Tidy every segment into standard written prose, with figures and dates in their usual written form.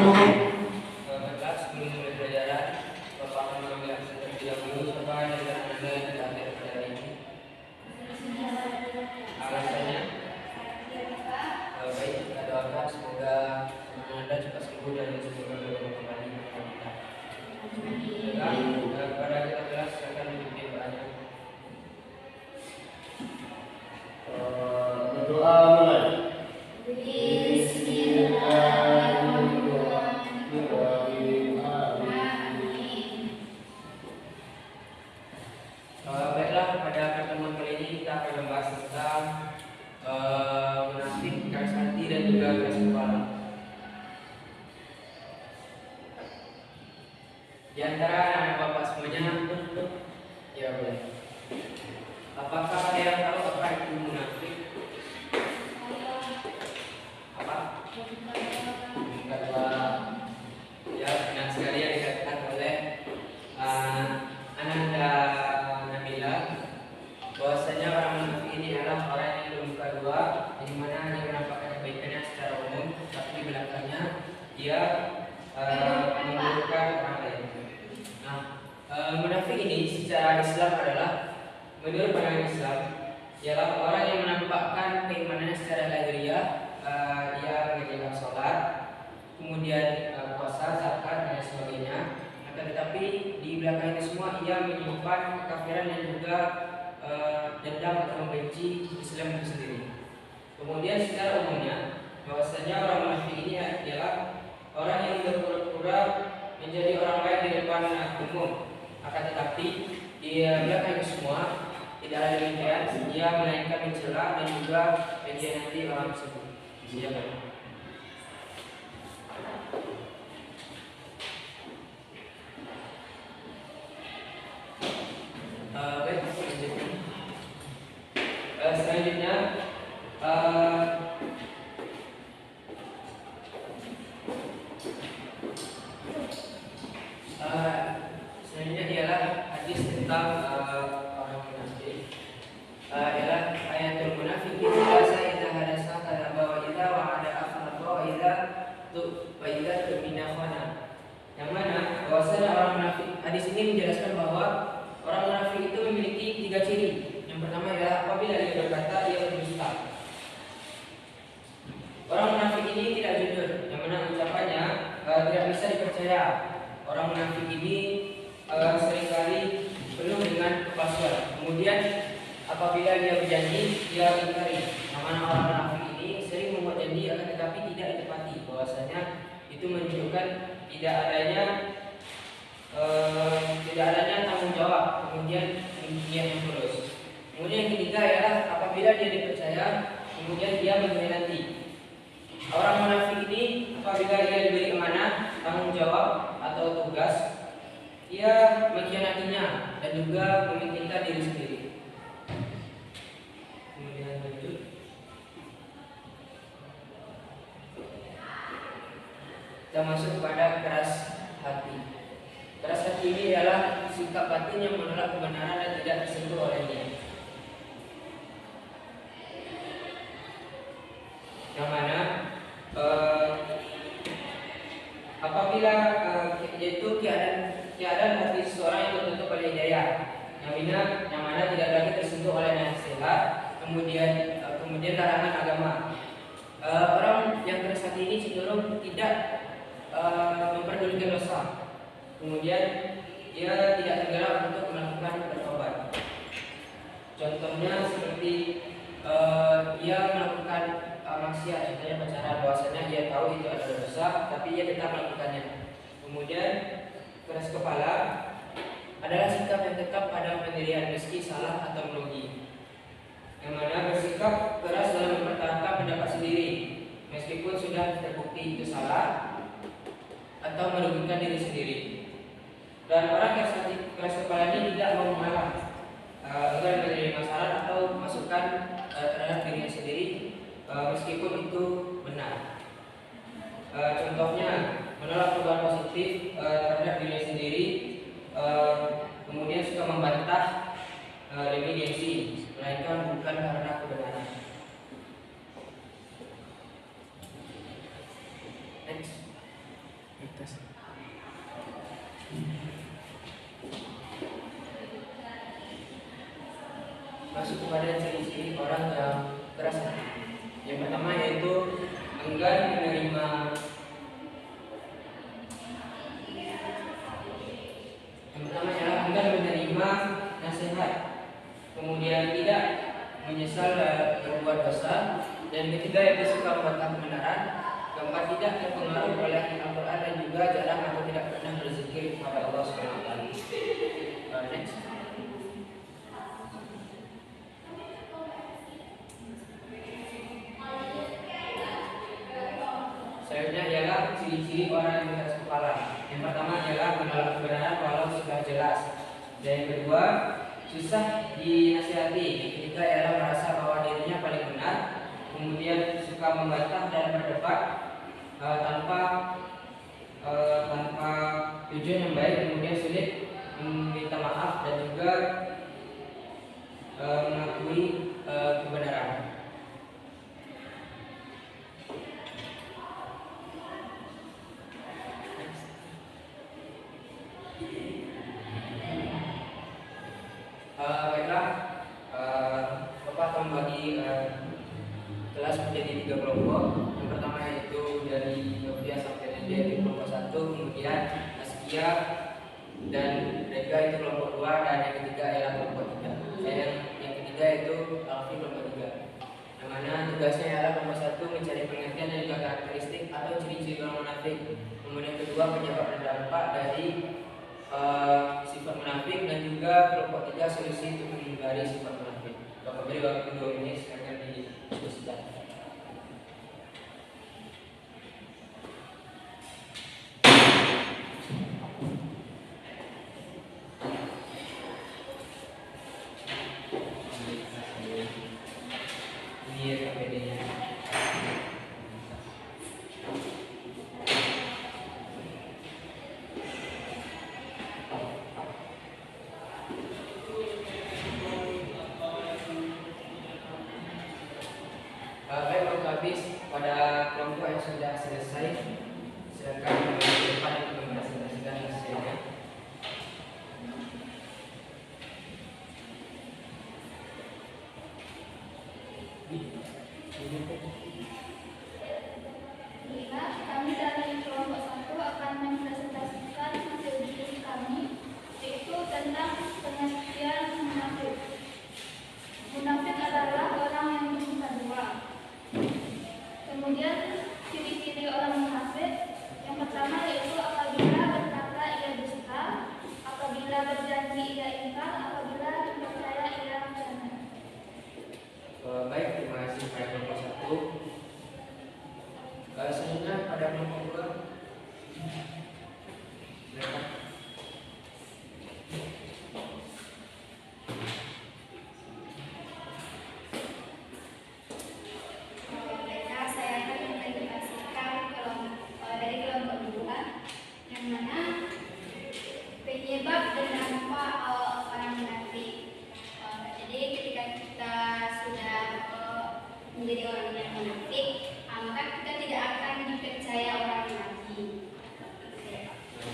Berkas sebelum mulai pelajaran, Bapak akan mengambil absen terlebih dahulu. Siapa yang tidak ada yang tidak hadir pada hari ini? Alasannya? Baik, kita doakan semoga Anda cepat sembuh dan semoga berjumpa kembali dengan kita. Baiklah, pada kita kelas akan dipimpin doanya. Berdoa mulai. Baiklah, pada pertemuan kali ini kita akan membahas tentang munafik, keras hati dan juga keras kepala. Di antara anak bapak semuanya, ya boleh. Apakah ada yang tahu apa itu munafik? Apa? Kata ya benar sekali yang dikatakan oleh Ananda Nabila, bahwasanya orang munafik ini adalah orang yang bermuka dua, di mana dia menampakkan kebaikannya secara umum, tapi di belakangnya dia memburukkan orang lain. Nah, munafik ini secara Islam adalah, menurut pandangan Islam, ialah orang yang menampakkan keimanannya secara lahiriah, ia mengerjakan sholat, kemudian puasa, zakat dan sebagainya. Akan tetapi di belakang ini semua ia menyimpan kekafiran dan juga dendam atau membenci Islam itu sendiri. Kemudian secara umumnya, bahwasanya orang munafik ini adalah orang yang berpura-pura menjadi orang baik di depan umum. Akan tetapi di belakang itu semua tidak ada demikian, dia melainkan mencela dan juga mengkhianati orang tersebut. Silakan. Baik, selanjutnya ialah hadis tentang orang munafik. Ialah ayatul munafik biasa idza hadasa kadzaba wa idza wa'ada akhlafa wa idza tu'mina khana. Yang mana bahwasanya orang munafik, hadis ini menjelaskan bahwa orang munafik itu memiliki 3 ciri. Yang pertama ialah apabila dia berkata ia berdusta. Orang munafik ini tidak jujur, yang mana ucapannya tidak bisa dipercaya. Orang munafik ini seringkali penuh dengan kepalsuan. Kemudian apabila dia berjanji, dia ingkari. Yang mana orang munafik ini sering membuat janji akan tetapi tidak ditepati. Bahwasanya itu menunjukkan tidak adanya tanggung jawab, kemudian niat yang tulus. Kemudian yang ketiga ialah apabila dia dipercaya, kemudian dia mengkhianati. Orang munafik ini apabila dia diberi amanah, tanggung jawab atau tugas, ia mengkhianatinya dan juga mementingkan diri sendiri. Kemudian lanjut. Kita masuk pada keras hati. Keras hati ini adalah sikap batin yang menolak kebenaran dan tidak tersentuh olehnya. Yang mana apabila yaitu keadaan hati seseorang yang tertutup oleh hidayah, yang mana tidak lagi tersentuh oleh nasihat, kemudian larangan agama. Orang yang keras hati ini cenderung tidak memperdulikan dosa. Kemudian ia tidak tergerak untuk melakukan bertobat. Contohnya seperti ia melakukan maksiat, contohnya pacaran, bahwasanya ia tahu itu adalah dosa, tapi ia tetap melakukannya. Kemudian keras kepala adalah sikap yang tetap pada pendirian meski salah atau merugi. Yang mana bersikap keras dalam mempertahankan pendapat sendiri, meskipun sudah terbukti itu salah atau merugikan diri sendiri. Dan orang keras kepala ini tidak mau mengalah, agar menerima saran atau masukan terhadap dirinya sendiri, meskipun itu benar. Contohnya menolak perubahan positif terhadap dirinya sendiri, kemudian suka membantah demi gengsi, melainkan bukan karena kebenaran. Next. Masuk kepada ciri-ciri orang yang keras hati. Yang pertama yaitu enggan menerima nasihat, kemudian tidak menyesal berbuat dosa, dan ketiga yaitu suka membantah kebenaran, keempat tidak terpengaruh oleh Al-Quran dan juga jarang atau tidak pernah berzikir kepada Allah SWT. Next. Selanjutnya ialah ciri-ciri orang yang keras kepala. Yang pertama ialah menolak kebenaran walau sudah jelas. Dan yang kedua, susah dinasihati. Yang ketiga ialah merasa bahwa dirinya paling benar. Kemudian suka membantah dan berdebat tanpa tujuan yang baik. Kemudian sulit meminta maaf dan juga mengakui kebenaran. Baiklah, Bapak akan membagi kelas menjadi 3 kelompok. Yang pertama yaitu dari Novia sampai Nadia itu kelompok 1, kemudian Askia dan Rega itu kelompok 2, dan yang ketiga ialah kelompok 3. Yang ketiga itu Alfi kelompok 3. Yang mana tugasnya ialah kelompok 1 mencari pengertian dan juga karakteristik atau ciri-ciri orang munafik. Kemudian kedua penyebab dan dampak dari sifat munafik, dan juga kelompok 3 solusi untuk menghindari sifat munafik. Bapak beri waktu 2 menit, silakan didiskusikan. Ini ya KPD-nya. Baik, waktu habis pada kelompok yang sudah selesai. Silakan ke depan untuk mempresentasikan hasilnya. Kami dari kelompok 1 akan mempresentasikan hasil diskusi kami, yaitu tentang pengertian munafik. Munafik adalah orang yang bermuka dua. Kemudian ciri-ciri orang munafik yang pertama yaitu apabila berkata ia dusta, apabila berjanji ia ingkar, apabila dipercaya ia khianat. Baik, terima kasih pada kelompok 1. Selanjutnya pada kelompok 2. Silakan. Saya akan mempresentasikan dari kelompok 2, yang mana penyebab dan dampak orang munafik. Jadi ketika kita sudah menjadi orang yang munafik, maka kita tidak akan dipercaya orang lagi.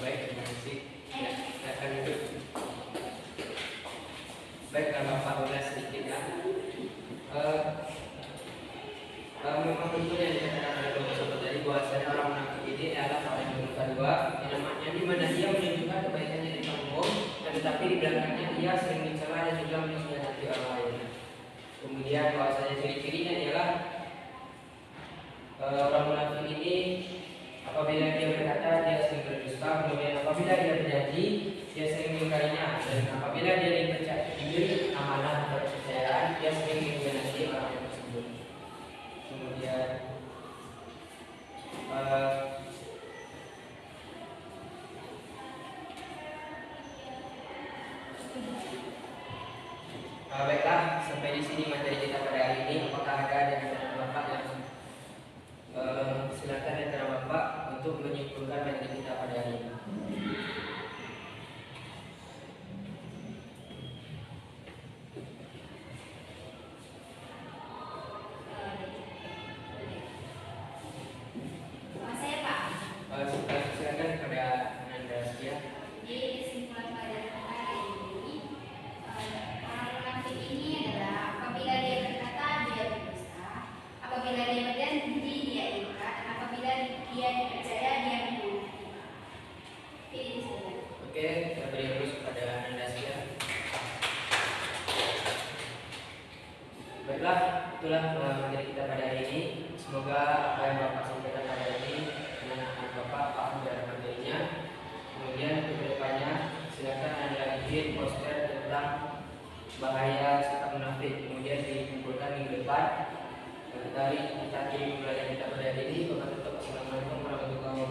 Baik, terima kasih. Silakan duduk. Baik, Bapak ulas sedikit ya. Memang betul yang dikatakan oleh kelompok 1 tadi, bahwasanya orang munafik ini adalah orang yang bermuka dua, yang di mana dia menunjukkan kebaikannya di kampung, dan tetapi di belakangnya dia sering mencela dan juga mengkhianati orang lain. Kemudian bahwasanya ciri-cirinya ialah orang munafik ini apabila dia berkata dia sering berdusta, kemudian apabila dia berjanji dia sering mengingkarinya, dan apabila dia diberi amanah atau kepercayaan dia sering mengkhianati orang tersebut. Kemudian baiklah, sampai di sini materi kita pada hari ini. Apakah ada yang semoga apa yang Bapak sampaikan hari ini anak-anak Bapak paham dalam materinya. Kemudian ke depannya silakan Anda bikin poster tentang bahaya sikap munafik, kemudian dikumpulkan minggu depan. Kita mulai kita pada hari ini. Wassalamualaikum warahmatullahi wabarakatuh.